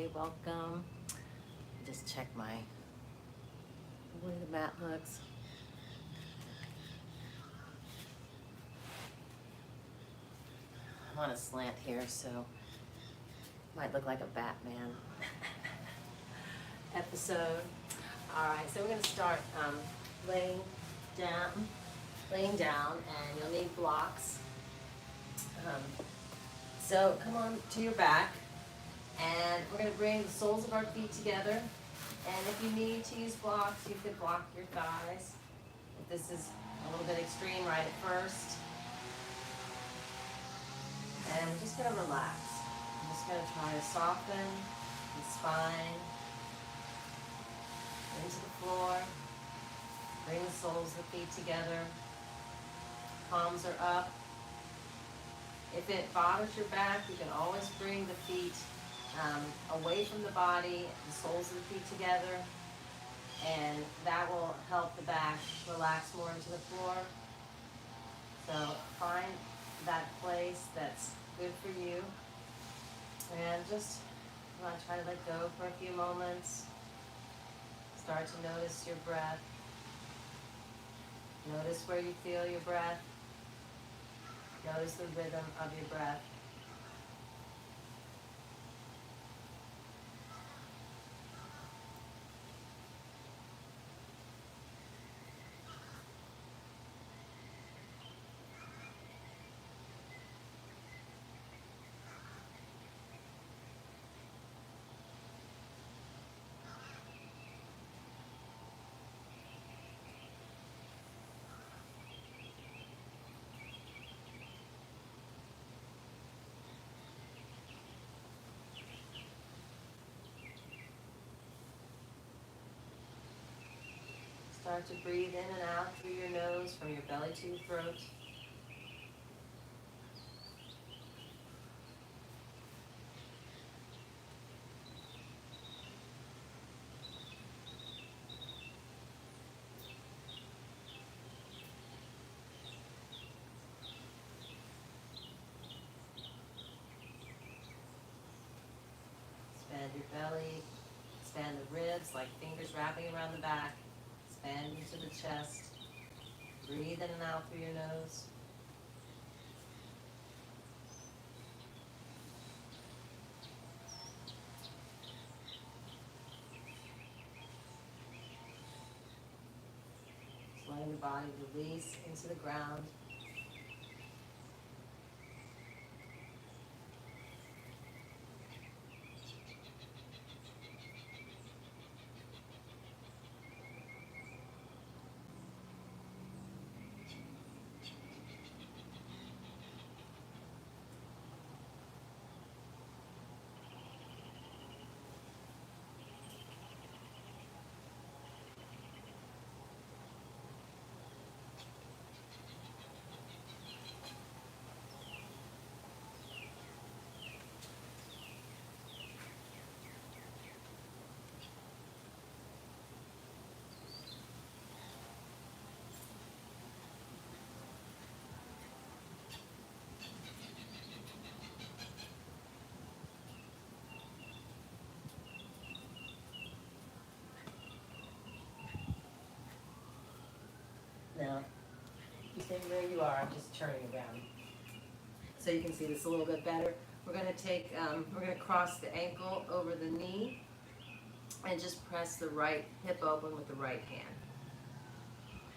Laurie, welcome. Just check where the mat hooks. I'm on a slant here, so might look like a Batman episode. All right, so we're going to start laying down, and you'll need blocks. So come on to your back, and we're going to bring the soles of our feet together. And if you need to use blocks, you could block your thighs. If this is a little bit extreme right at first. And we're just going to relax. I'm just going to try to soften the spine into the floor. Bring the soles of the feet together. Palms are up. If it bothers your back, you can always bring the feet away from the body, the soles of the feet together, and that will help the back relax more into the floor. So find that place that's good for you, and just try to let go for a few moments. Start to notice your breath. Notice where you feel your breath. Notice the rhythm of your breath. Start to breathe in and out through your nose, from your belly to your throat. Expand your belly, expand the ribs like fingers wrapping around the back. Expand into the chest. Breathe in and out through your nose. Just letting the body release into the ground. Now, you stay where you are, I'm just turning around. So you can see this a little bit better. We're going to cross the ankle over the knee and just press the right hip open with the right hand.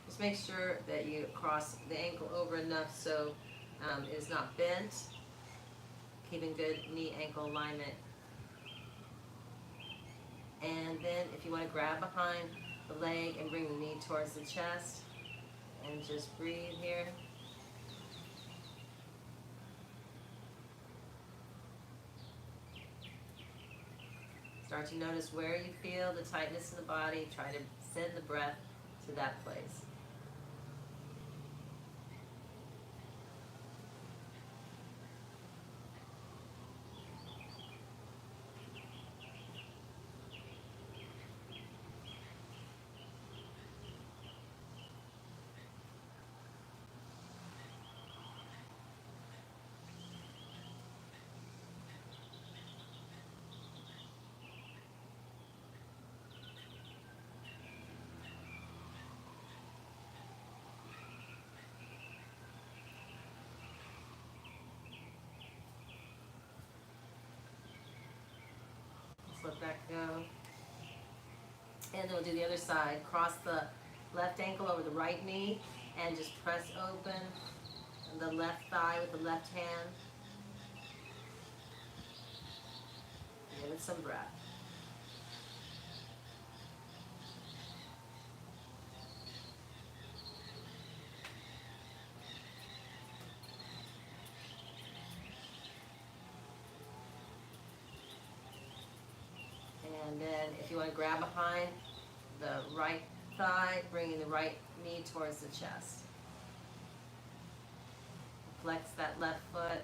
Just make sure that you cross the ankle over enough so it is not bent, keeping good knee-ankle alignment. And then if you want to grab behind the leg and bring the knee towards the chest, and just breathe here. Start to notice where you feel the tightness in the body. Try to send the breath to that place. let that go. And then we'll do the other side. Cross the left ankle over the right knee and just press open the left thigh with the left hand. Give it some breath. And then if you want to grab behind the right thigh, bringing the right knee towards the chest. Flex that left foot.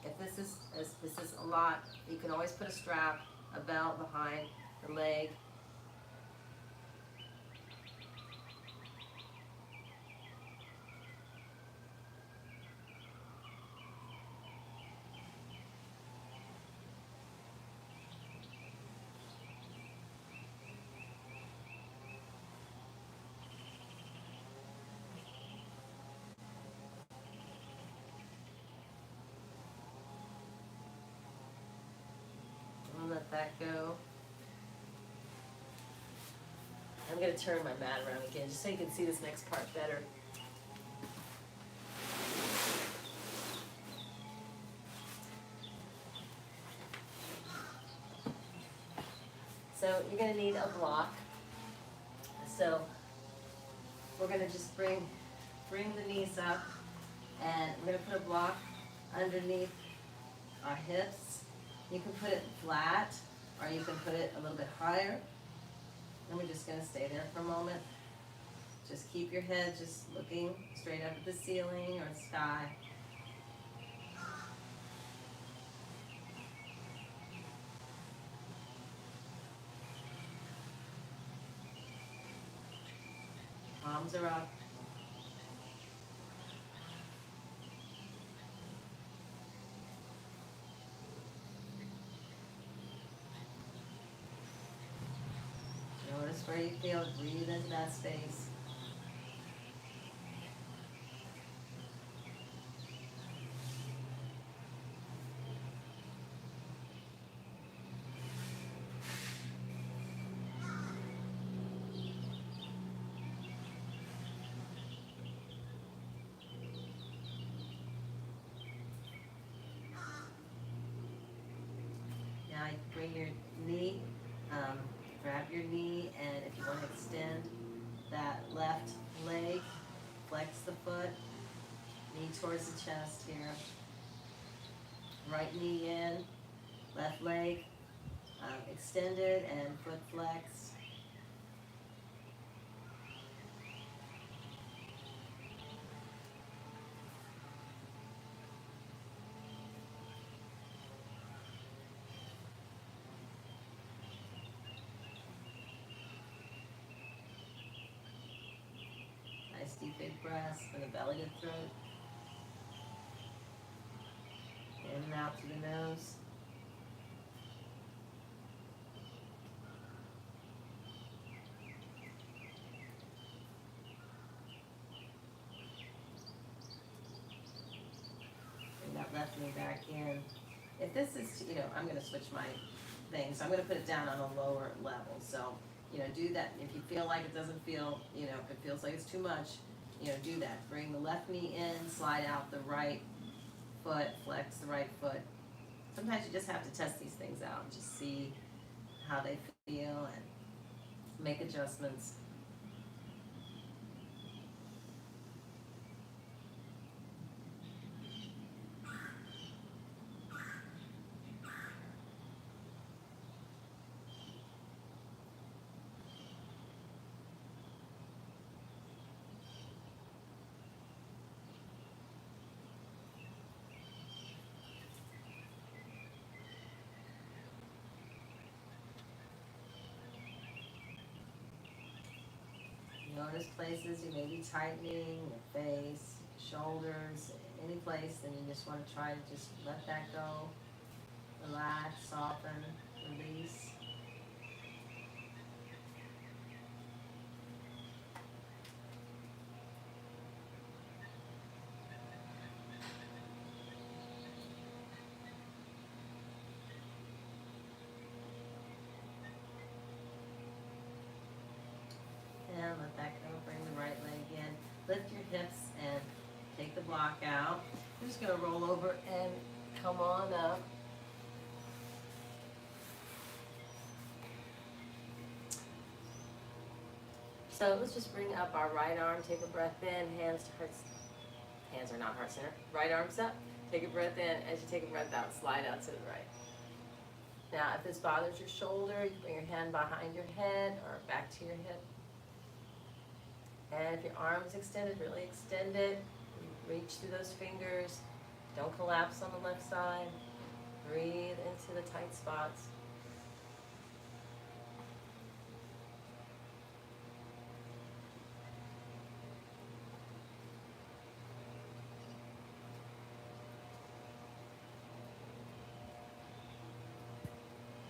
If this is a lot, you can always put a strap, a belt behind the leg. And let that go. I'm going to turn my mat around again just so you can see this next part better. So you're going to need a block. So we're going to just bring the knees up, and we're going to put a block underneath our hips. You can put it flat, or you can put it a little bit higher. And we're just going to stay there for a moment. Just keep your head just looking straight up at the ceiling or the sky. Palms are up. Notice where you feel. Breathe into that space. Now you bring your knee, grab your knee, and if you want to extend that left leg, flex the foot, knee towards the chest here. Right knee in, left leg extended and foot flexed. Nice deep big breaths from the belly to the throat. In and out through the nose. Bring that left knee back in. If this is, I'm going to switch my thing. So I'm going to put it down on a lower level. So, do that. If you feel like it doesn't feel, if it feels like it's too much, do that. Bring the left knee in, slide out the right foot, flex the right foot. Sometimes you just have to test these things out and just see how they feel and make adjustments. Notice places you may be tightening, your face, shoulders, any place, and you just want to try to just let that go. Relax, soften, release. hips and take the block out. I'm just going to roll over and come on up. So let's just bring up our right arm, take a breath in, hands to heart, hands are not heart center, right arm's up, take a breath in, as you take a breath out, slide out to the right. Now if this bothers your shoulder, you can bring your hand behind your head or back to your hip. And if your arm is extended, really extend it, reach through those fingers, don't collapse on the left side, breathe into the tight spots.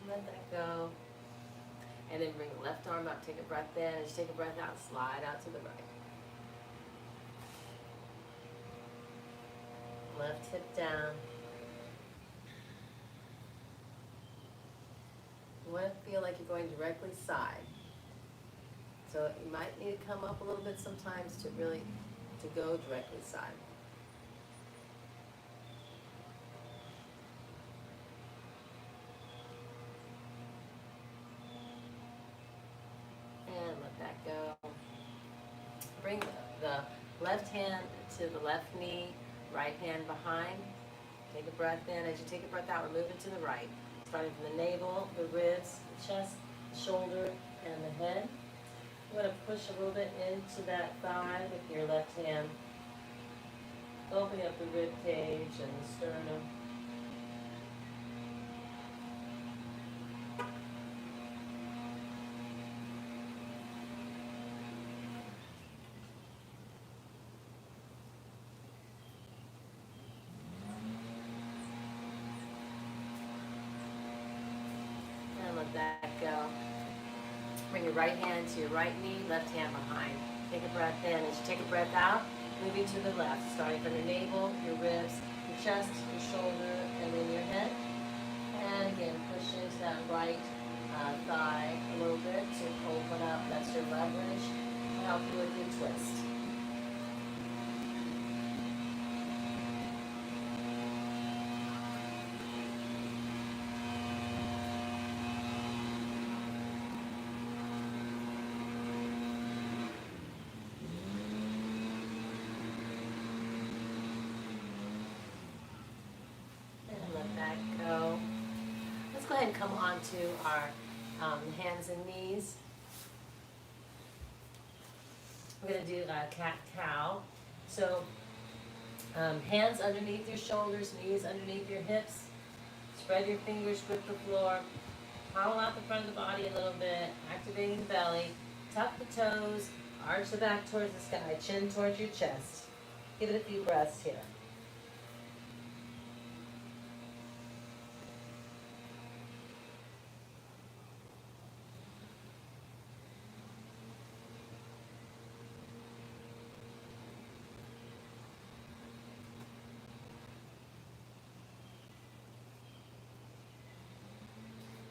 Let that go. And then bring the left arm up, take a breath in. As you take a breath out, slide out to the right. Left hip down. You want to feel like you're going directly side. So you might need to come up a little bit sometimes to really, to go directly side. And let that go. Bring the left hand to the left knee, right hand behind. Take a breath in. As you take a breath out, we're moving to the right. Starting from the navel, the ribs, the chest, the shoulder, and the head. You want to push a little bit into that thigh with your left hand. Opening up the rib cage and the sternum. And let that go. Bring your right hand to your right knee, left hand behind. Take a breath in. As you take a breath out, moving to the left, starting from your navel, your ribs, your chest, your shoulder, and then your head. And again, push into that right thigh a little bit to open up. That's your leverage to help you with your twist. Go. Let's go ahead and come on to our hands and knees. We're going to do a cat-cow. So hands underneath your shoulders, knees underneath your hips. Spread your fingers, grip the floor. Hollow out the front of the body a little bit, activating the belly. Tuck the toes, arch the back towards the sky, chin towards your chest. Give it a few breaths here.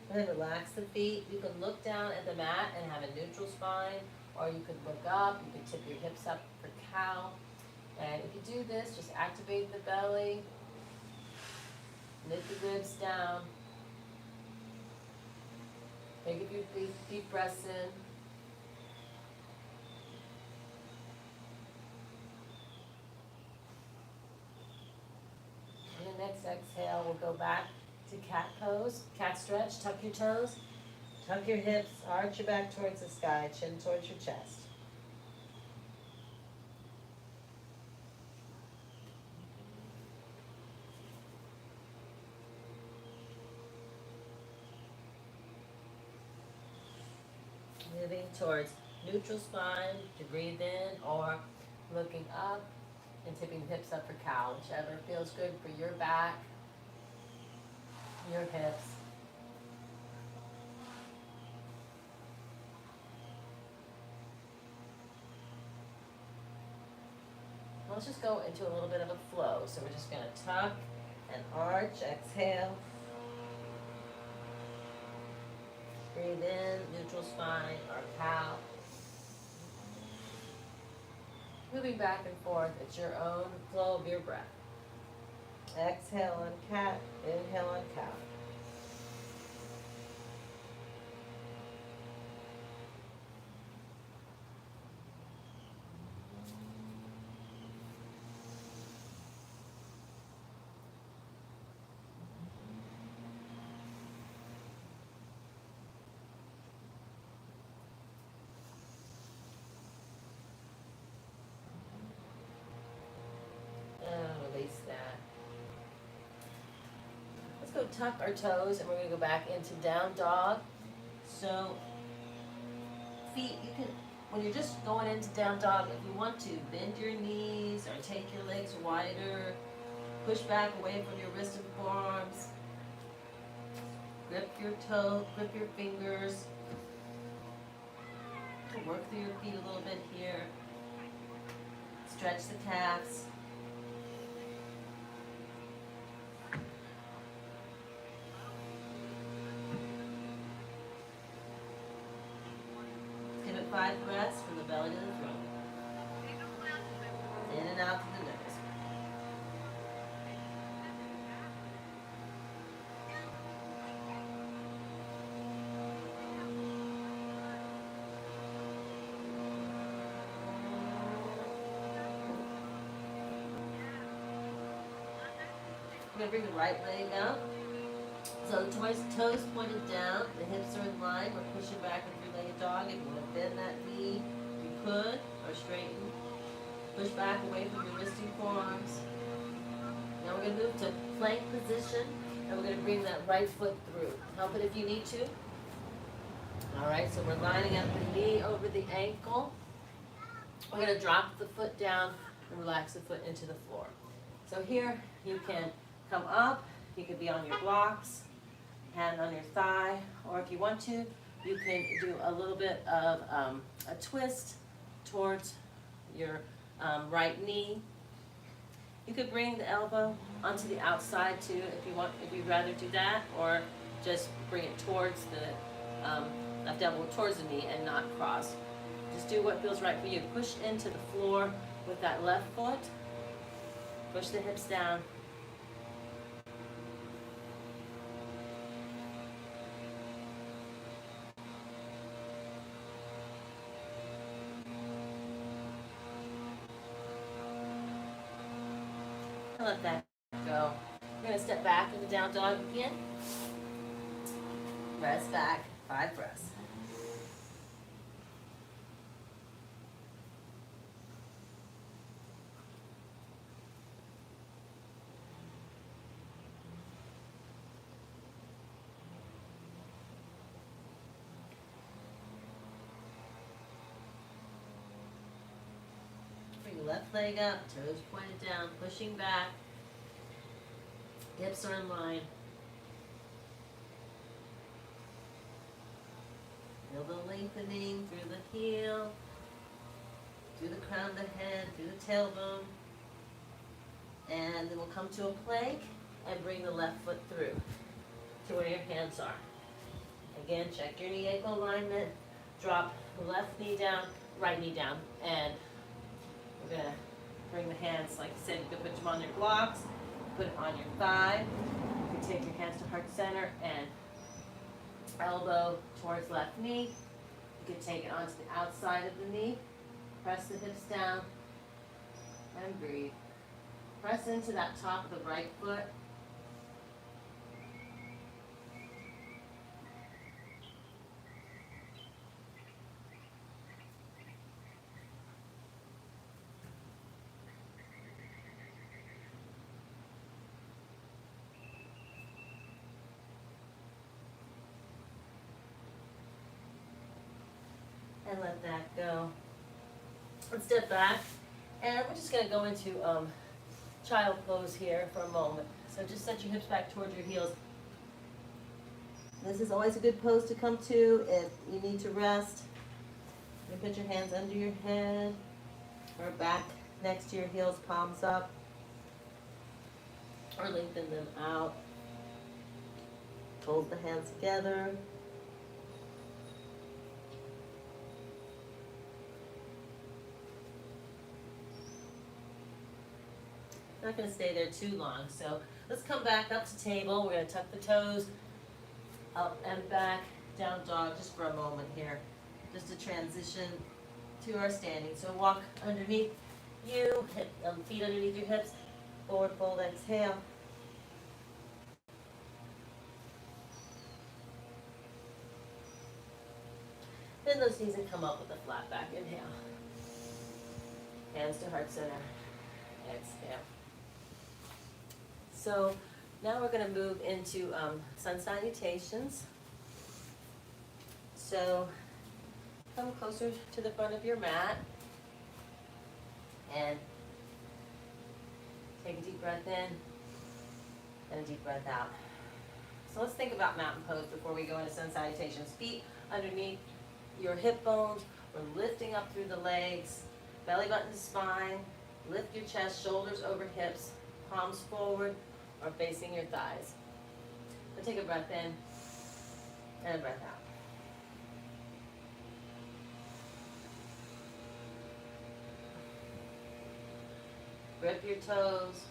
And then relax the feet. You can look down at the mat and have a neutral spine, or you could look up. You could tip your hips up for cow. And if you do this, just activate the belly, knit the ribs down. Take a few deep breaths in. And the next exhale, we'll go back to cat pose, cat stretch. Tuck your toes, tuck your hips, arch your back towards the sky, chin towards your chest. Moving towards neutral spine to breathe in, or looking up and tipping the hips up for cow, whichever feels good for your back, your hips. Let's just go into a little bit of a flow. So we're just going to tuck and arch, exhale. Breathe in, neutral spine or cow. moving back and forth at your own flow of your breath. Exhale on cat, inhale on cow. Release that. Let's go tuck our toes and we're going to go back into down dog. So feet, you can, when you're just going into down dog, if you want to, bend your knees or take your legs wider, push back away from your wrists and forearms, grip your toe, grip your fingers, work through your feet a little bit here, stretch the calves. Give it 5 breaths from the belly to the throat. In and out through the nose. We're going to bring the right leg out. So the toes pointed down, the hips are in line. We're pushing back in three-legged dog. If you want to bend that knee, you could, or straighten. Push back away from your wrists and forearms. Now we're going to move to plank position, and we're going to bring that right foot through. Help it if you need to. All right, so we're lining up the knee over the ankle. We're going to drop the foot down and relax the foot into the floor. So here you can come up, you could be on your blocks, hand on your thigh, or if you want to, you can do a little bit of a twist towards your right knee. You could bring the elbow onto the outside too if you want, if you'd rather do that, or just bring it towards the left elbow towards the knee and not cross. Just do what feels right for you. Push into the floor with that left foot. Push the hips down. And let that go. We're going to step back into down dog again. Rest back, 5 breaths. Bring the left leg up, toes pointed down, pushing back. Hips are in line. Feel the lengthening through the heel, through the crown of the head, through the tailbone. And then we'll come to a plank and bring the left foot through to where your hands are. Again, check your knee ankle alignment. Drop left knee down, right knee down. And we're going to bring the hands, like I said, you can put them on your blocks, put it on your thigh. You can take your hands to heart center and elbow towards left knee. You can take it onto the outside of the knee. Press the hips down and breathe. Press into that top of the right foot. And let that go. Let's step back, and we're just going to go into child pose here for a moment. So just set your hips back towards your heels. This is always a good pose to come to if you need to rest. You put your hands under your head or back next to your heels, palms up, or lengthen them out. Hold the hands together. Not going to stay there too long. So let's come back up to table. We're going to tuck the toes up and back, down dog, just for a moment here. Just to transition to our standing. So walk underneath you, feet underneath your hips, forward fold, exhale. Bend those knees and come up with a flat back, inhale. Hands to heart center, exhale. So now we're going to move into sun salutations. So come closer to the front of your mat and take a deep breath in and a deep breath out. So let's think about mountain pose before we go into sun salutations. Feet underneath your hip bones. We're lifting up through the legs, belly button to spine. Lift your chest, shoulders over hips, palms forward or facing your thighs. So take a breath in and a breath out. Grip your toes.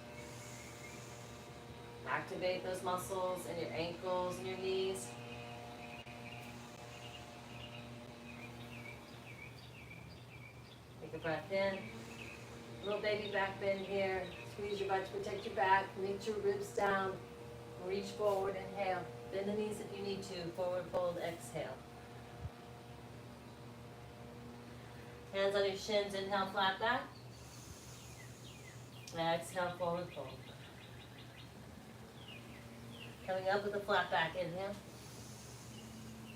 Activate those muscles in your ankles and your knees. Take a breath in. Little baby back bend here. Squeeze your butt to protect your back. Reach your ribs down. Reach forward, inhale. Bend the knees if you need to. Forward fold, exhale. Hands on your shins, inhale, flat back. Exhale, forward fold. Coming up with a flat back, inhale.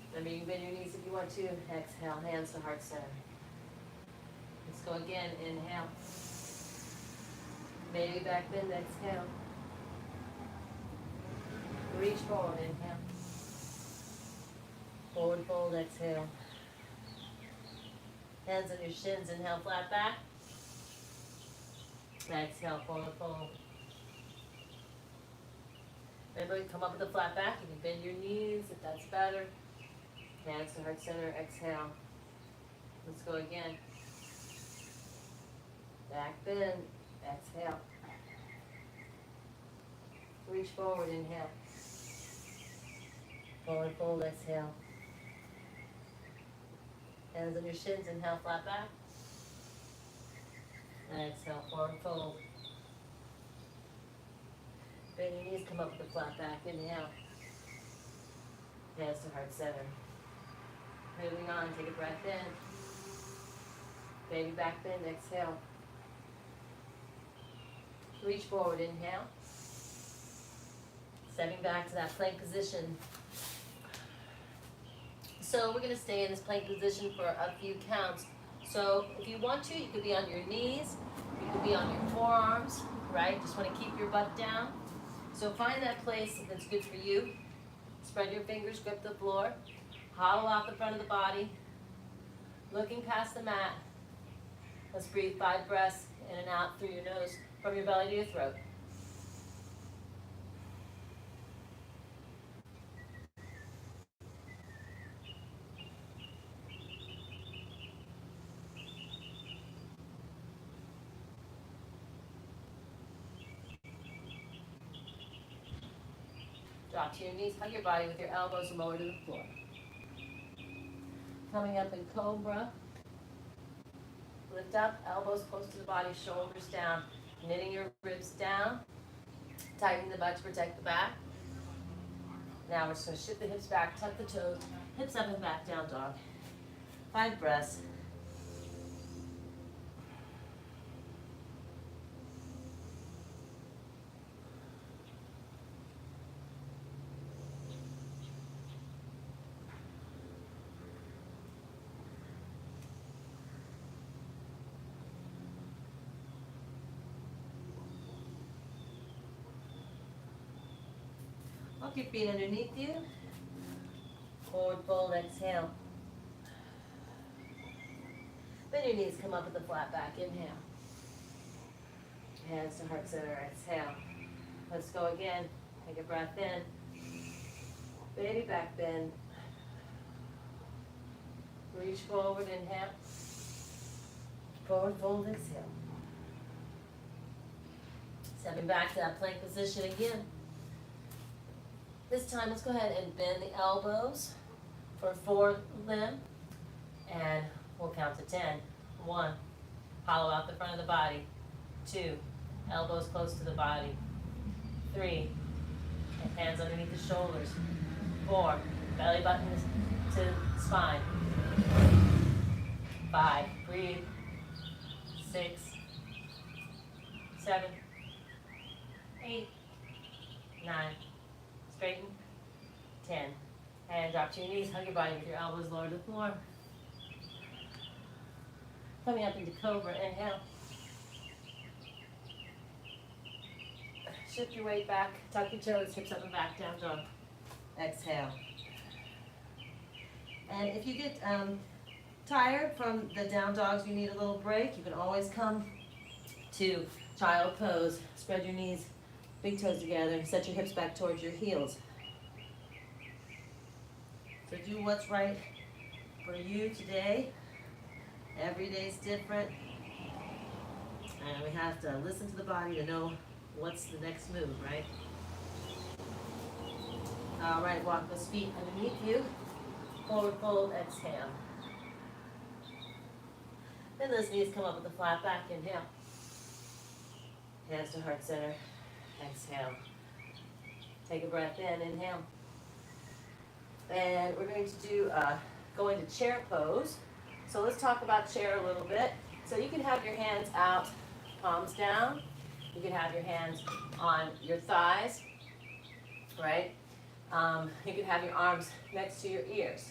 Remember, you can bend your knees if you want to. Exhale, hands to heart center. Let's go again, inhale. Baby back bend, exhale. Reach forward, inhale. Forward fold, exhale. Hands on your shins, inhale, flat back. Exhale, forward fold. Remember, you come up with a flat back. You can bend your knees if that's better. Hands to heart center, exhale. Let's go again. Back bend, exhale. Reach forward, inhale. Forward fold, exhale. Hands on your shins, inhale, flat back. Exhale, forward fold. Bend your knees, come up with a flat back, inhale. Hands to heart center. Moving on, take a breath in. Baby back bend, exhale. Reach forward, inhale. Stepping back to that plank position. So we're going to stay in this plank position for a few counts. So if you want to, you could be on your knees, you could be on your forearms, right? Just want to keep your butt down. So find that place that's good for you. Spread your fingers, grip the floor. Hollow out the front of the body. Looking past the mat. Let's breathe 5 breaths in and out through your nose, from your belly to your throat. Drop to your knees, hug your body with your elbows lower to the floor. Coming up in Cobra. Lift up, elbows close to the body, shoulders down. Knitting your ribs down. Tighten the butt to protect the back. Now we're just going to shift the hips back, tuck the toes, hips up and back, down dog. 5 breaths. Walk your feet underneath you. Forward fold, exhale. Bend your knees, come up with a flat back, inhale. Hands to heart center, exhale. Let's go again. Take a breath in. Baby back bend. Reach forward, inhale. Forward fold, exhale. Stepping back to that plank position again. This time, let's go ahead and bend the elbows for forelimb, and we'll count to 10. 1, hollow out the front of the body. 2, elbows close to the body. 3, hands underneath the shoulders. 4, belly button to spine. 5, breathe. 6, 7, 8, 9, straighten. 10, and drop to your knees, hug your body with your elbows lower to the floor. Coming up into Cobra, inhale. Shift your weight back, tuck your toes, hips up and back, down dog. Exhale. And if you get tired from the down dogs, you need a little break, you can always come to child pose. Spread your knees, big toes together, set your hips back towards your heels. So do what's right for you today. Every day's different. And we have to listen to the body to know what's the next move, right? All right, walk those feet underneath you. Forward fold, exhale. Then those knees come up with a flat back, inhale. Hands to heart center, exhale. Take a breath in, inhale. And we're going to do, go into chair pose. So let's talk about chair a little bit. So you can have your hands out, palms down. You can have your hands on your thighs, right? You can have your arms next to your ears.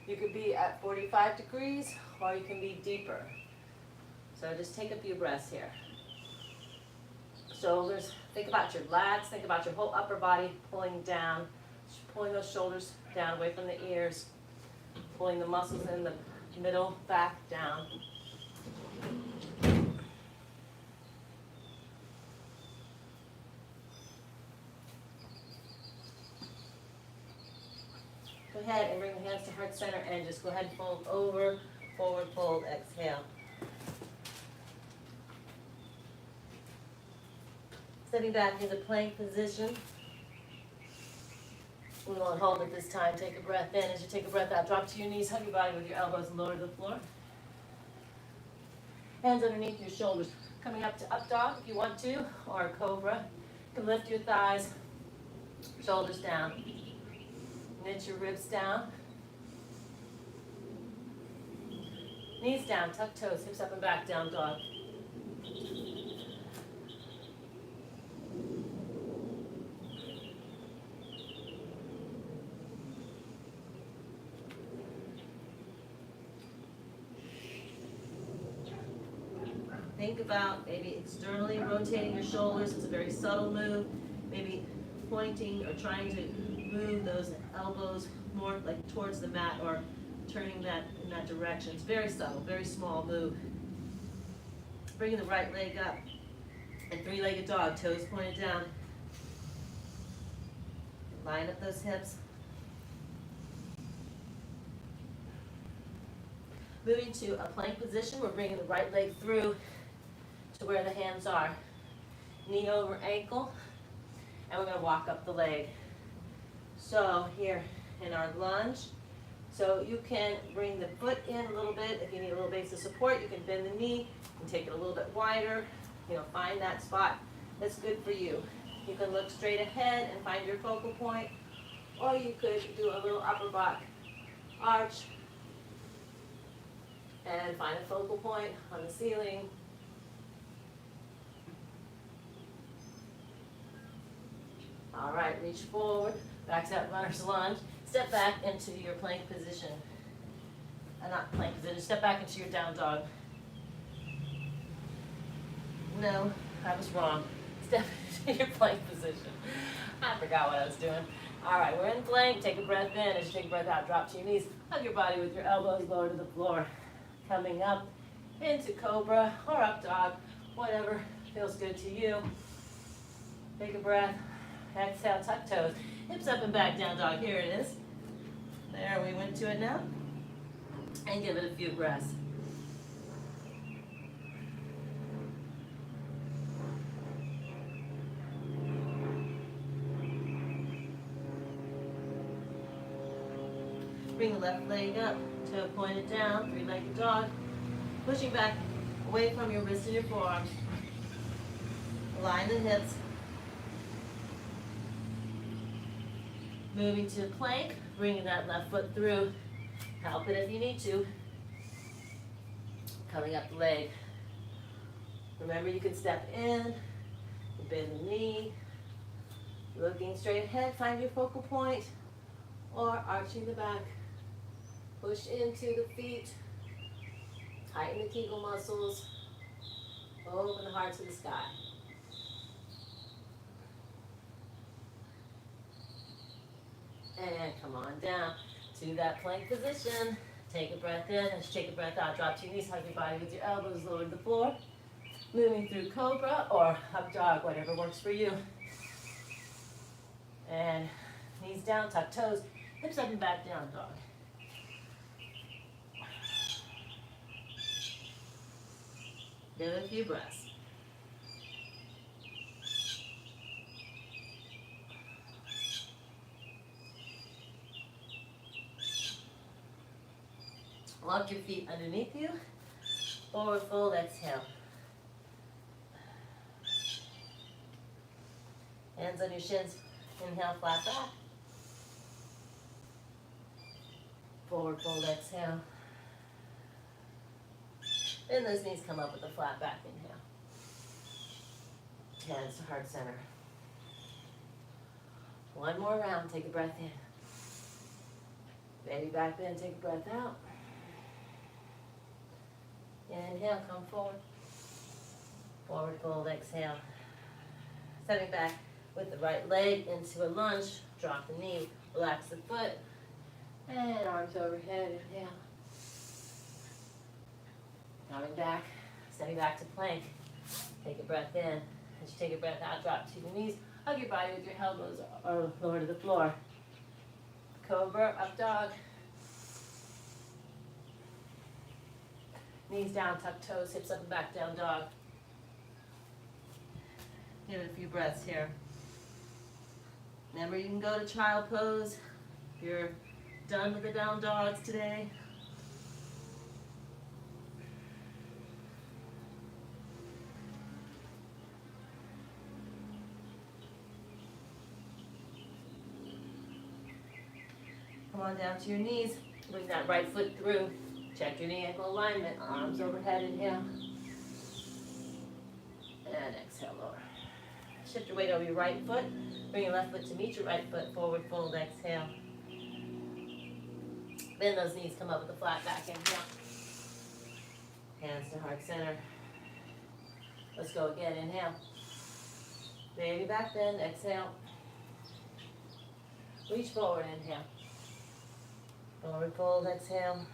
You could be at 45 degrees or you can be deeper. So just take a few breaths here. Shoulders, think about your lats, think about your whole upper body pulling down, pulling those shoulders down away from the ears, pulling the muscles in the middle back down. Go ahead and bring the hands to heart center and just go ahead and fold over, forward fold, exhale. Stepping back into plank position. We won't hold it this time. Take a breath in. As you take a breath out, drop to your knees, hug your body with your elbows lower to the floor. Hands underneath your shoulders. Coming up to up dog if you want to, or cobra. You can lift your thighs, shoulders down. Knit your ribs down. Knees down, tuck toes, hips up and back, down dog. Think about maybe externally rotating your shoulders. It's a very subtle move. Maybe pointing or trying to move those elbows more like towards the mat or turning that in that direction. It's very subtle, very small move. Bringing the right leg up and three-legged dog, toes pointed down. Line up those hips. Moving to a plank position, we're bringing the right leg through to where the hands are. Knee over ankle, and we're going to walk up the leg. So here in our lunge, so you can bring the foot in a little bit. If you need a little base of support, you can bend the knee and take it a little bit wider. Find that spot that's good for you. You can look straight ahead and find your focal point, or you could do a little upper back arch and find a focal point on the ceiling. All right, reach forward, back to that runner's lunge. Step back into your plank position. Not plank position, step back into your down dog. No, I was wrong. Step into your plank position. I forgot what I was doing. All right, we're in plank. Take a breath in. As you take a breath out, drop to your knees. Hug your body with your elbows lower to the floor. Coming up into cobra or up dog, whatever feels good to you. Take a breath. Exhale, tuck toes. Hips up and back, down dog. Here it is. There, we went to it now. And give it a few breaths. Bring the left leg up, toe pointed down, three-legged dog. Pushing back away from your wrists and your forearms. Align the hips. Moving to plank, bringing that left foot through. Help it if you need to. Coming up the leg. Remember, you can step in, bend the knee, looking straight ahead, find your focal point, or arching the back. Push into the feet, tighten the Kegel muscles, open the heart to the sky. And come on down to that plank position. Take a breath in. As you take a breath out, drop to your knees, hug your body with your elbows lower to the floor. Moving through Cobra or Up Dog, whatever works for you. And knees down, tuck toes, hips up and back down, dog. Give it a few breaths. Lock your feet underneath you. Forward fold, exhale. Hands on your shins. Inhale, flat back. Forward fold, exhale. And those knees come up with a flat back, inhale. Hands to heart center. One more round, take a breath in. Baby back bend, take a breath out. Inhale, come forward. Forward fold, exhale. Stepping back with the right leg into a lunge. Drop the knee, relax the foot. And arms overhead, inhale. Coming back, stepping back to plank. Take a breath in. As you take a breath out, drop to your knees. Hug your body with your elbows or lower to the floor. Cobra Up Dog. Knees down, tuck toes, hips up and back down, dog. Give it a few breaths here. Remember, you can go to child pose if you're done with the down dogs today. Come on down to your knees. Bring that right foot through. Check your knee ankle alignment. Arms overhead, inhale. And exhale, lower. Shift your weight over your right foot. Bring your left foot to meet your right foot. Forward fold, exhale. Bend those knees, come up with a flat back, inhale. Hands to heart center. Let's go again, inhale. Baby back bend, exhale. Reach forward, inhale. Forward fold, exhale.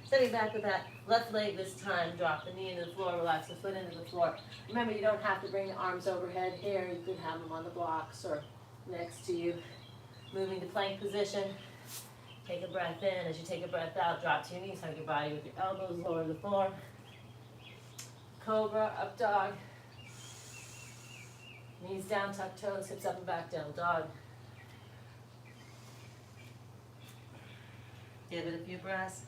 Stepping back with that left leg this time. Drop the knee into the floor, relax the foot into the floor. Remember, you don't have to bring the arms overhead here. You could have them on the blocks or next to you. Moving to plank position. Take a breath in. As you take a breath out, drop to your knees. Hug your body with your elbows lower to the floor. Cobra Up Dog. Knees down, tuck toes, hips up and back down, dog. Give it a few breaths.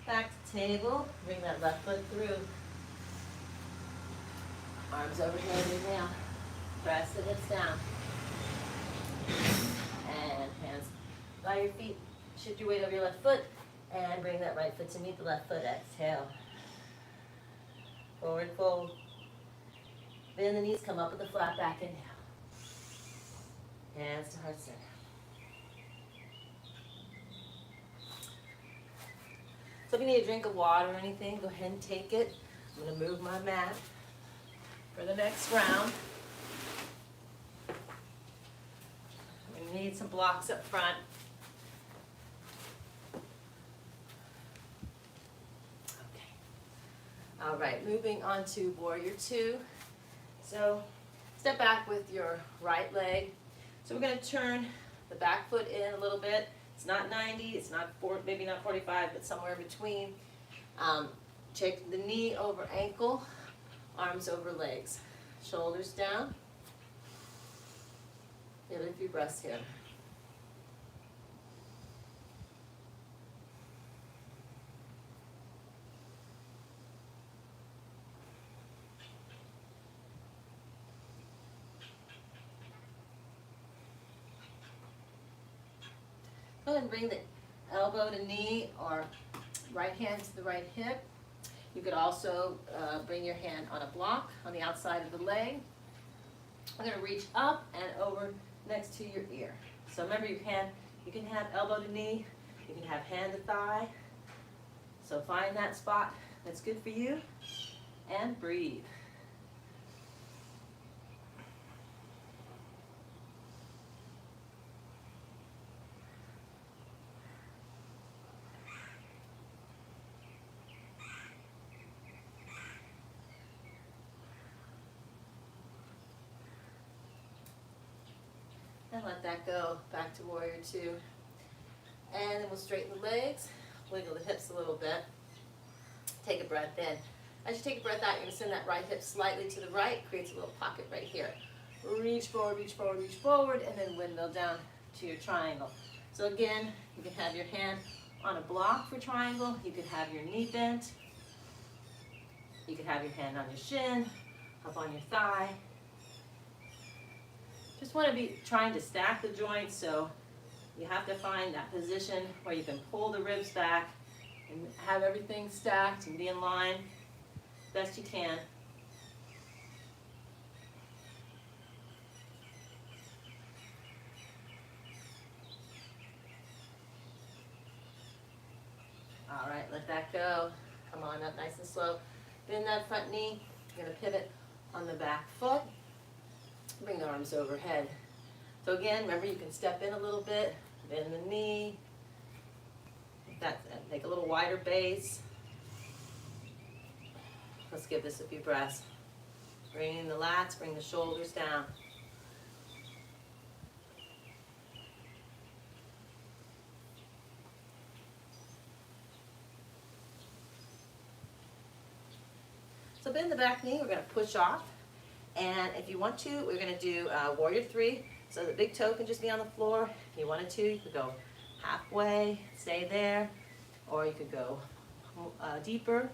Back to table, bring that left foot through. Arms overhead, inhale. Press the hips down. And hands by your feet. Shift your weight over your left foot and bring that right foot to meet the left foot. Exhale. Forward fold. Bend the knees, come up with a flat back, inhale. Hands to heart center. So if you need a drink of water or anything, go ahead and take it. I'm going to move my mat for the next round. We need some blocks up front. Okay. All right, moving on to Warrior Two. So step back with your right leg. So we're going to turn the back foot in a little bit. It's not 90, it's not maybe not 45, but somewhere in between. Take the knee over ankle, arms over legs, shoulders down. Get a few breaths here. Go ahead and bring the elbow to knee or right hand to the right hip. You could also bring your hand on a block on the outside of the leg. I'm going to reach up and over next to your ear. So remember, you can have elbow to knee, you can have hand to thigh. So find that spot that's good for you and breathe. And let that go back to warrior two. And then we'll straighten the legs, wiggle the hips a little bit. Take a breath in. As you take a breath out, you're gonna send that right hip slightly to the right, creates a little pocket right here. Reach forward, reach forward, reach forward, and then windmill down to your triangle. So again, you can have your hand on a block for triangle. You could have your knee bent. You could have your hand on your shin, up on your thigh. Just want to be trying to stack the joints, so you have to find that position where you can pull the ribs back and have everything stacked and be in line best you can. All right, let that go. Come on up nice and slow. Bend that front knee. You're going to pivot on the back foot. Bring the arms overhead. So again, remember, you can step in a little bit, bend the knee. Take a little wider base. Let's give this a few breaths. Bring in the lats, bring the shoulders down. So bend the back knee, we're going to push off. And if you want to, we're going to do warrior three. So the big toe can just be on the floor. If you wanted to, you could go halfway, stay there, or you could go deeper.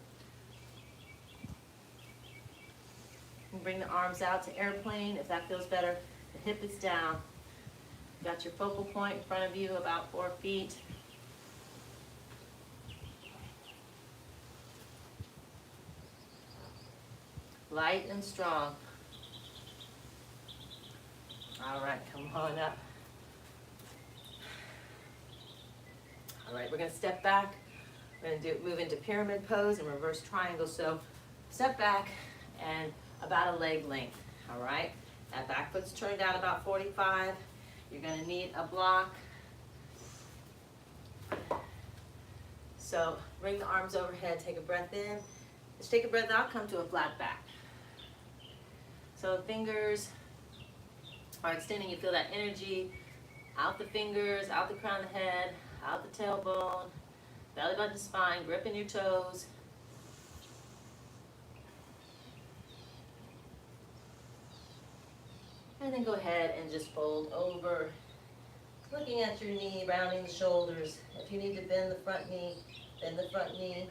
And bring the arms out to airplane if that feels better. The hip is down. You got your focal point in front of you, about 4 feet. Light and strong. All right, come on up. All right, we're going to step back. We're going to move into pyramid pose and reverse triangle. So step back and about a leg length. All right, that back foot's turned out about 45. You're going to need a block. So bring the arms overhead, take a breath in. Just take a breath out, come to a flat back. So fingers are extending. You feel that energy out the fingers, out the crown of the head, out the tailbone, belly button to spine, gripping your toes. And then go ahead and just fold over, looking at your knee, rounding the shoulders. If you need to bend the front knee, bend the front knee.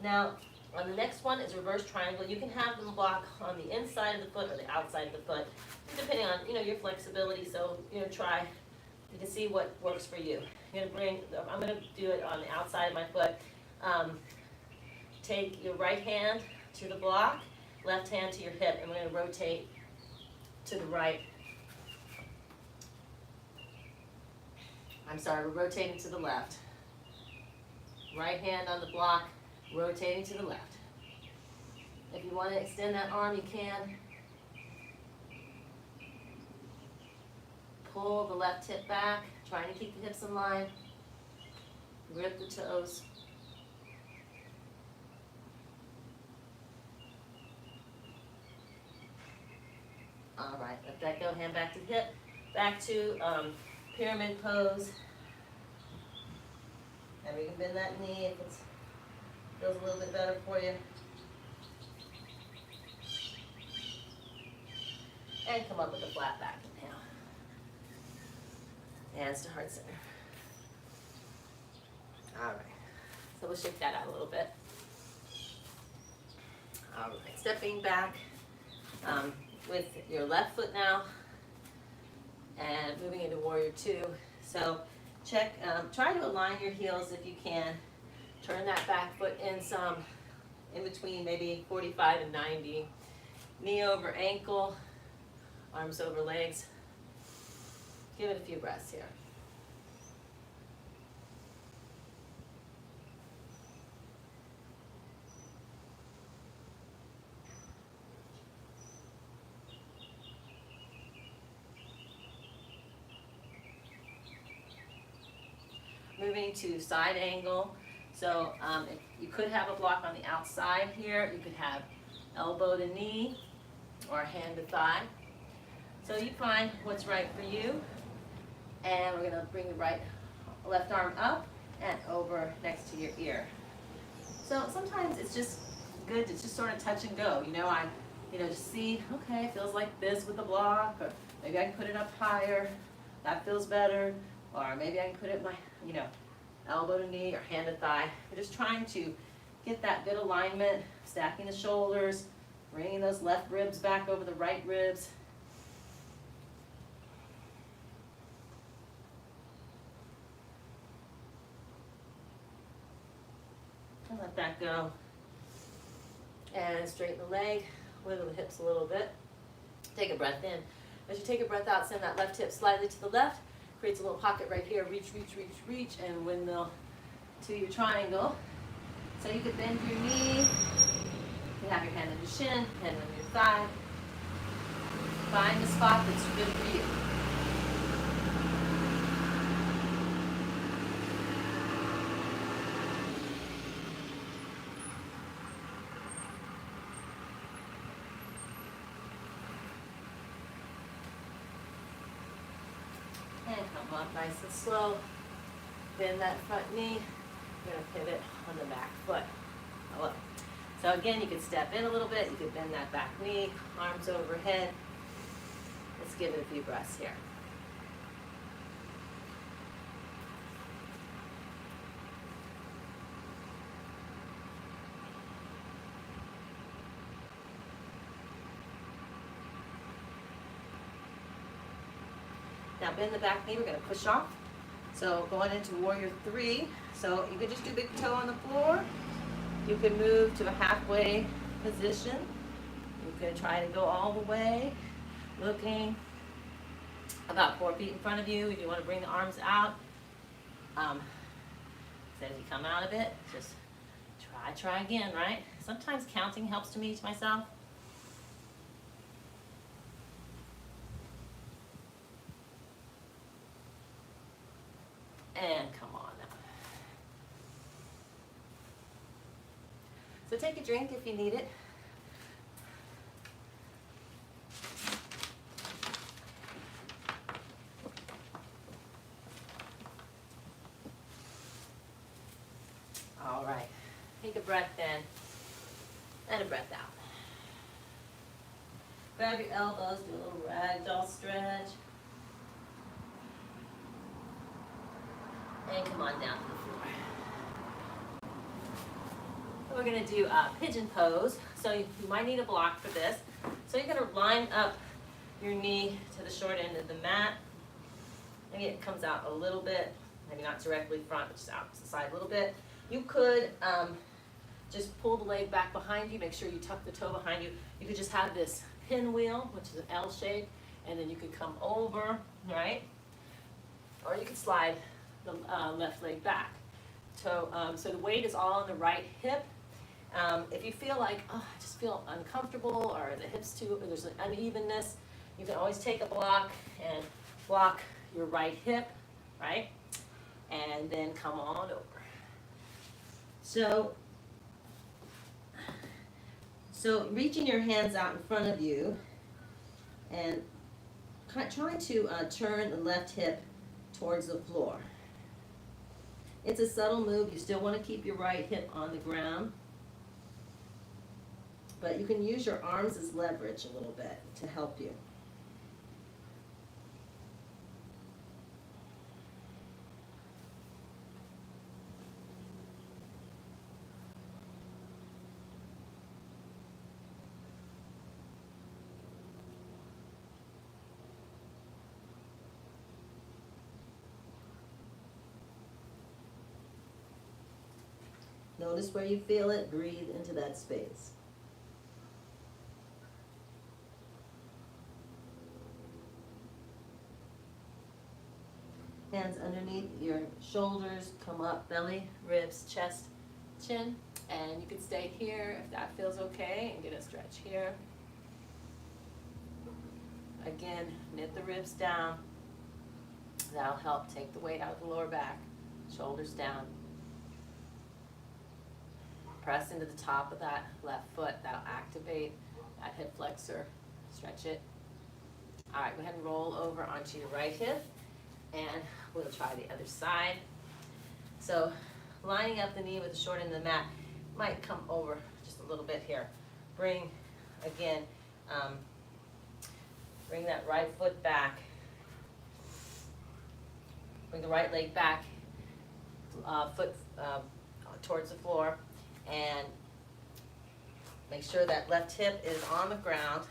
Now, on the next one is reverse triangle. You can have them block on the inside of the foot or the outside of the foot, depending on your flexibility. So try. You can see what works for you. I'm going to do it on the outside of my foot. Take your right hand to the block, left hand to your hip, and we're going to rotate to the right. I'm sorry, we're rotating to the left. Right hand on the block, rotating to the left. If you want to extend that arm, you can. Pull the left hip back, trying to keep the hips in line. Grip the toes. All right, let that go, hand back to the hip. Back to pyramid pose. And we can bend that knee if it feels a little bit better for you. And come up with a flat back inhale. Hands to heart center. All right, so we'll shake that out a little bit. All right, stepping back with your left foot now and moving into warrior two. So check, try to align your heels if you can. Turn that back foot in some, in between maybe 45 and 90. Knee over ankle, arms over legs. Give it a few breaths here. Moving to side angle. So if you could have a block on the outside here. You could have elbow to knee or hand to thigh. So you find what's right for you. And we're gonna bring the left arm up and over next to your ear. So sometimes it's just good to just sort of touch and go. Just see, okay, it feels like this with the block, or maybe I can put it up higher. That feels better. Or maybe I can put it my, elbow to knee or hand to thigh. We're just trying to get that good alignment, stacking the shoulders, bringing those left ribs back over the right ribs. And let that go. And straighten the leg, wiggle the hips a little bit. Take a breath in. As you take a breath out, send that left hip slightly to the left. Creates a little pocket right here. Reach, reach, reach, reach, and windmill to your triangle. So you could bend your knee. You can have your hand on your shin, hand on your thigh. Find the spot that's good for you. And come up nice and slow. Bend that front knee. You're going to pivot on the back foot. Hello. So again, you can step in a little bit. You can bend that back knee, arms overhead. Let's give it a few breaths here. Now bend the back knee, we're gonna push off. So going into warrior three. So you could just do big toe on the floor. You can move to a halfway position. You can try to go all the way, looking about 4 feet in front of you. If you wanna bring the arms out, so as you come out of it, just try again, right? Sometimes counting helps to me, to myself. And come on now. So take a drink if you need it. All right, take a breath in and a breath out. Grab your elbows, do a little ragdoll stretch. And come on down to the floor. So we're going to do a pigeon pose. So you might need a block for this. So you're going to line up your knee to the short end of the mat. Maybe it comes out a little bit, maybe not directly front, but just out to the side a little bit. You could just pull the leg back behind you. Make sure you tuck the toe behind you. You could just have this pinwheel, which is an L shape, and then you could come over, right? Or you could slide the left leg back. So the weight is all on the right hip. If you feel like, oh, I just feel uncomfortable, or the hips too, or there's an unevenness, you can always take a block and block your right hip, right? And then come on over. So reaching your hands out in front of you, And try to turn the left hip towards the floor. It's a subtle move. You still want to keep your right hip on the ground, but you can use your arms as leverage a little bit to help you. Notice where you feel it. Breathe into that space. Hands underneath your shoulders, come up, belly, ribs, chest, chin. And you can stay here if that feels okay and get a stretch here. Again, knit the ribs down. That'll help take the weight out of the lower back. Shoulders down. Press into the top of that left foot. That'll activate that hip flexor. Stretch it. All right, go ahead and roll over onto your right hip. And we'll try the other side. So lining up the knee with the short end of the mat. Might come over just a little bit here. Bring, again, bring that right foot back. Bring the right leg back, foot towards the floor. And make sure that left hip is on the ground.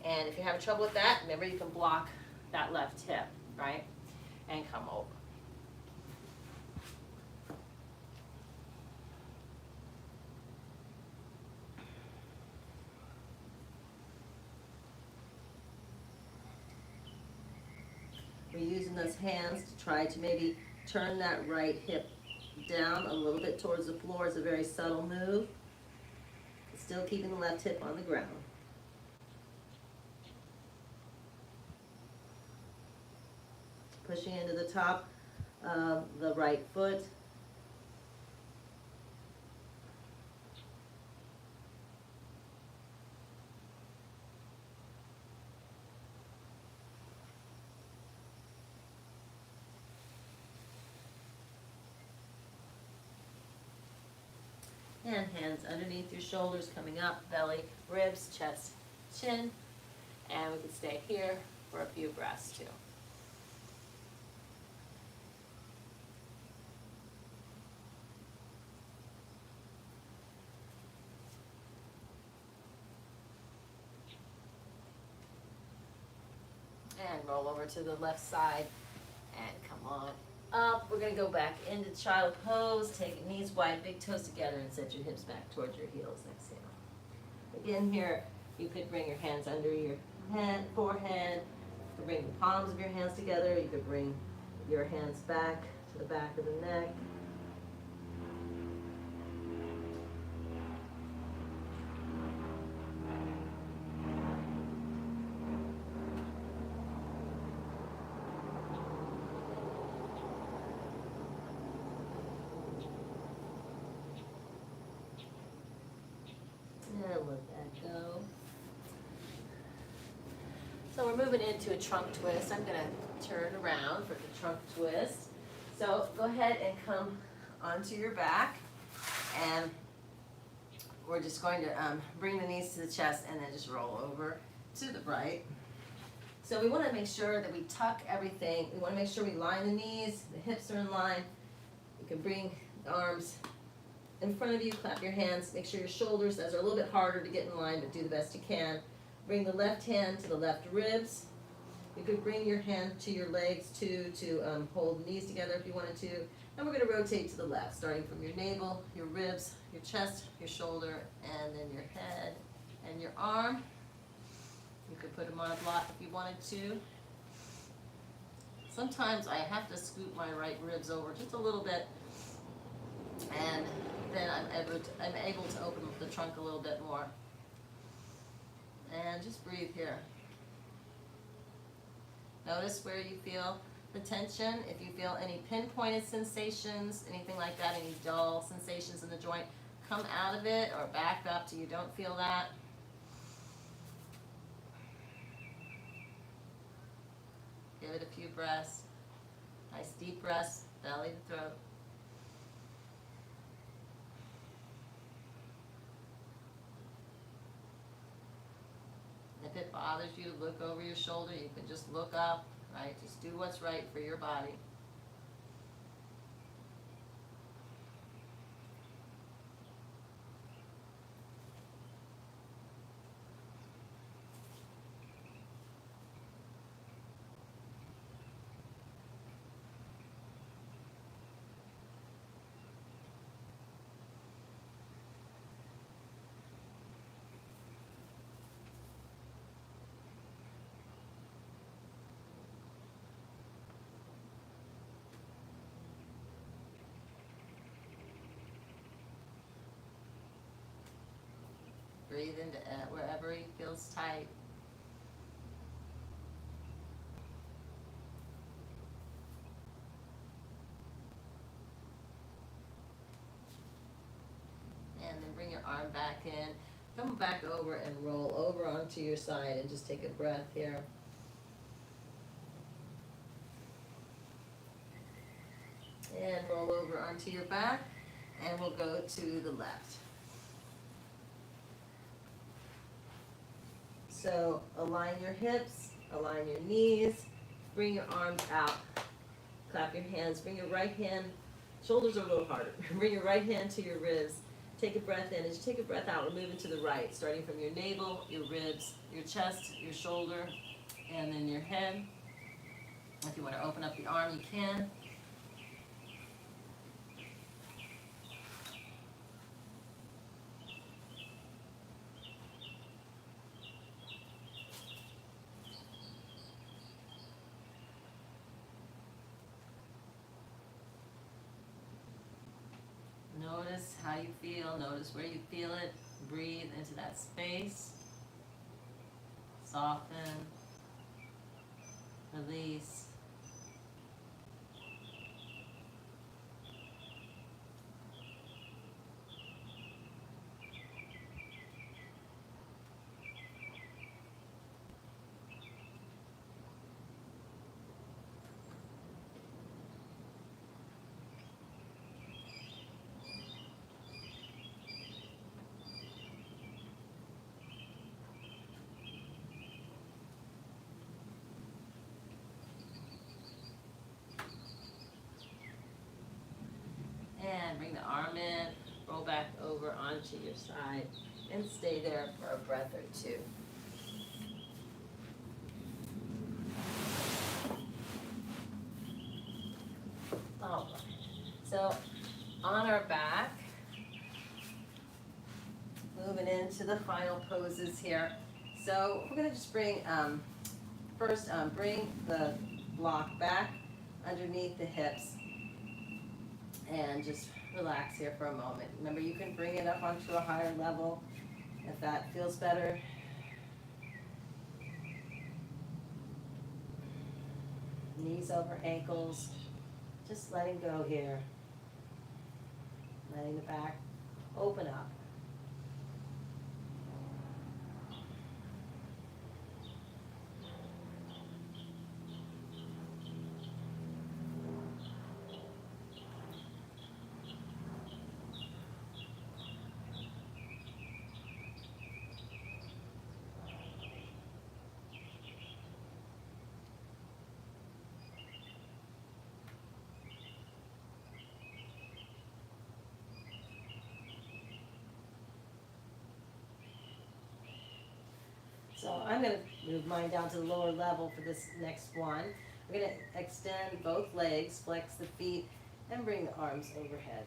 And if you're having trouble with that, remember you can block that left hip, right? And come over. We're using those hands to try to maybe turn that right hip down a little bit towards the floor. It's a very subtle move. Still keeping the left hip on the ground. Pushing into the top of the right foot. And hands underneath your shoulders, coming up, belly, ribs, chest, chin. And we can stay here for a few breaths too. And roll over to the left side and come on up. We're going to go back into child pose. Take your knees wide, big toes together, and set your hips back towards your heels. Exhale. Again here, you could bring your hands under your head, forehead. You could bring the palms of your hands together. You could bring your hands back to the back of the neck. And let that go. So we're moving into a trunk twist. I'm going to turn around for the trunk twist. So go ahead and come onto your back. And we're just going to bring the knees to the chest and then just roll over to the right. So we want to make sure that we tuck everything. We want to make sure we line the knees, the hips are in line. You can bring the arms in front of you, clap your hands, make sure your shoulders, those are a little bit harder to get in line, but do the best you can. Bring the left hand to the left ribs. You could bring your hand to your legs too to hold the knees together if you wanted to. And we're going to rotate to the left, starting from your navel, your ribs, your chest, your shoulder, and then your head and your arm. You could put them on a block if you wanted to. Sometimes I have to scoot my right ribs over just a little bit, and then I'm able to open up the trunk a little bit more. And just breathe here. Notice where you feel the tension. If you feel any pinpointed sensations, anything like that, any dull sensations in the joint, come out of it or back up till you don't feel that. Give it a few breaths. Nice deep breaths, belly to throat. If it bothers you to look over your shoulder, you can just look up, right? Just do what's right for your body. Breathe into wherever it feels tight. And then bring your arm back in. Come back over and roll over onto your side and just take a breath here. And roll over onto your back, and we'll go to the left. So align your hips, align your knees, bring your arms out, clap your hands, bring your right hand, shoulders are a little harder, bring your right hand to your ribs, take a breath in. As you take a breath out, we're moving to the right, starting from your navel, your ribs, your chest, your shoulder, and then your head. If you want to open up the arm, you can. Notice how you feel. Notice where you feel it. Breathe into that space. Soften. Release. And bring the arm in, roll back over onto your side, and stay there for a breath or two. All right. So on our back, moving into the final poses here. So we're going to just bring, first bring the block back underneath the hips. And just relax here for a moment. Remember, you can bring it up onto a higher level if that feels better. Knees over ankles. Just letting go here. Letting the back open up. So I'm going to move mine down to the lower level for this next one. We're going to extend both legs, flex the feet, and bring the arms overhead.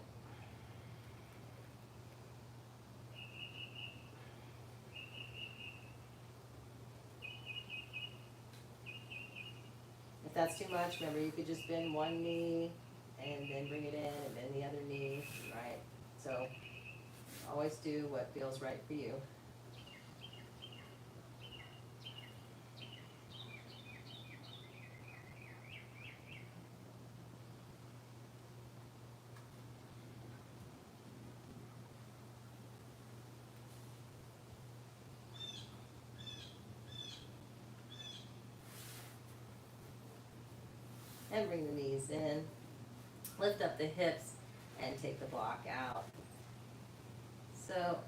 If that's too much, remember you could just bend one knee and then bring it in and then the other knee, right? So always do what feels right for you. and bring the knees in. Lift up the hips and take the block out. So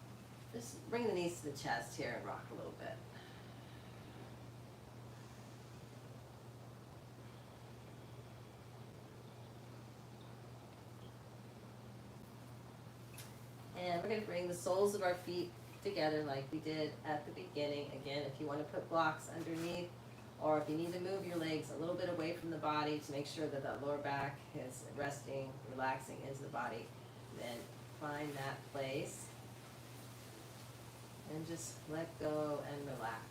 just bring the knees to the chest here and rock a little bit. And we're going to bring the soles of our feet together like we did at the beginning. Again, if you want to put blocks underneath, or if you need to move your legs a little bit away from the body to make sure that that lower back is resting, relaxing into the body, then find that place and just let go and relax.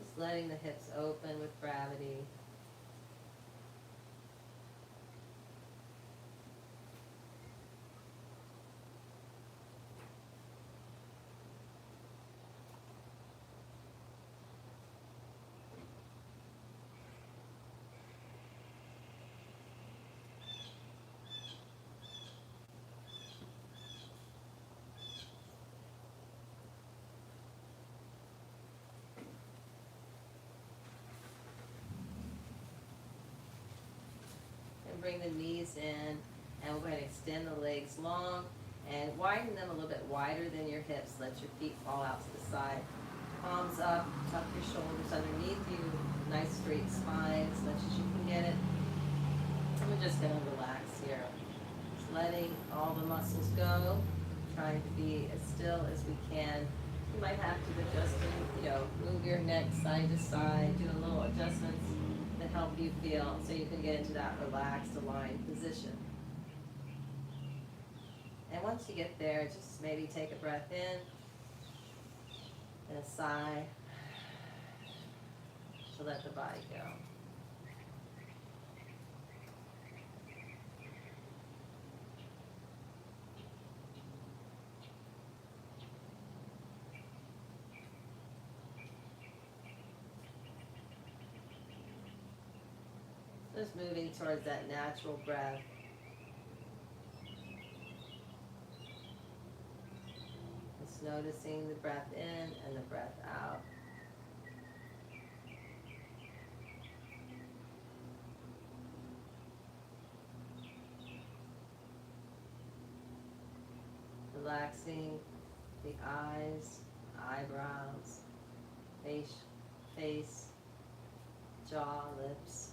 Just letting the hips open with gravity. Bring the knees in, and we're going to extend the legs long and widen them a little bit wider than your hips. Let your feet fall out to the side. Palms up, tuck your shoulders underneath you. Nice straight spine as much as you can get it. And we're just going to relax here. Just letting all the muscles go, trying to be as still as we can. You might have to adjust, move your neck side to side, do a little adjustments that help you feel so you can get into that relaxed, aligned position. And once you get there, just maybe take a breath in and a sigh to let the body go. Just moving towards that natural breath. Just noticing the breath in and the breath out. Relaxing the eyes, eyebrows, face, jaw, lips.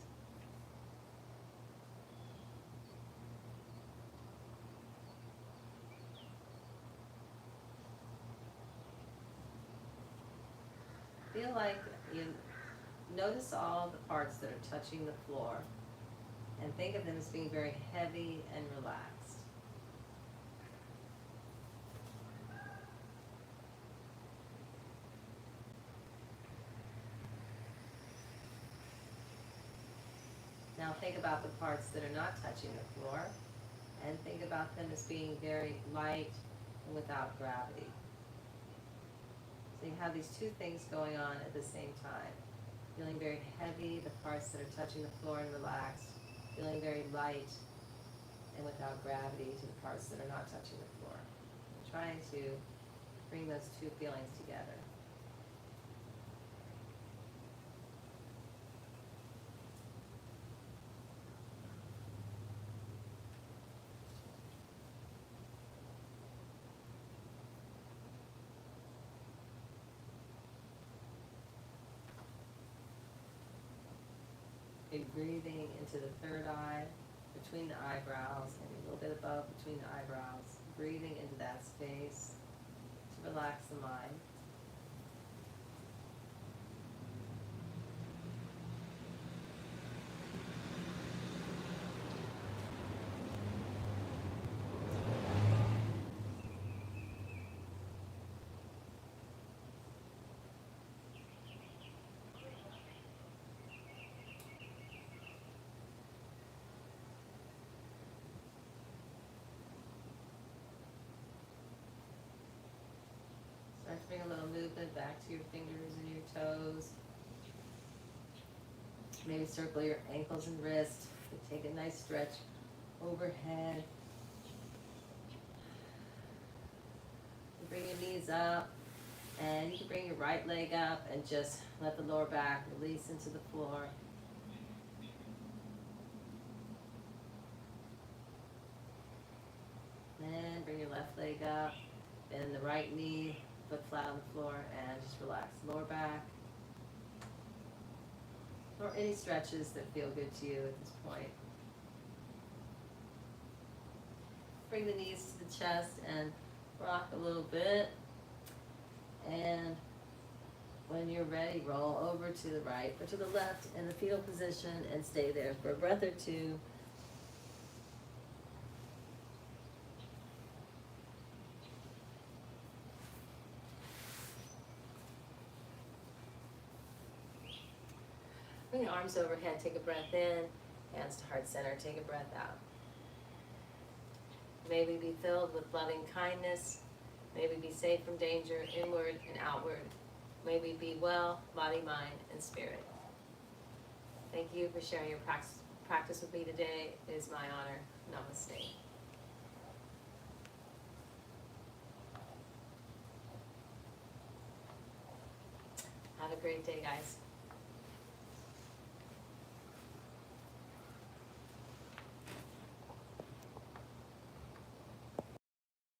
Feel like you notice all the parts that are touching the floor and think of them as being very heavy and relaxed. Now think about the parts that are not touching the floor and think about them as being very light and without gravity. So you have these two things going on at the same time. Feeling very heavy, the parts that are touching the floor and relaxed. Feeling very light and without gravity to the parts that are not touching the floor. Trying to bring those two feelings together. Okay, breathing into the third eye, between the eyebrows, and a little bit above between the eyebrows. Breathing into that space to relax the mind. Start to bring a little movement back to your fingers and your toes. Maybe circle your ankles and wrists. Take a nice stretch overhead. You bring your knees up, and you can bring your right leg up and just let the lower back release into the floor. And bring your left leg up, bend the right knee, foot flat on the floor, and just relax the lower back. Or any stretches that feel good to you at this point. Bring the knees to the chest and rock a little bit. And when you're ready, roll over to the right or to the left in the fetal position and stay there for a breath or two. Bring the arms overhead, take a breath in, hands to heart center, take a breath out. May we be filled with loving kindness. May we be safe from danger, inward and outward. May we be well, body, mind, and spirit. Thank you for sharing your practice with me today. It is my honor. Namaste. Have a great day, guys.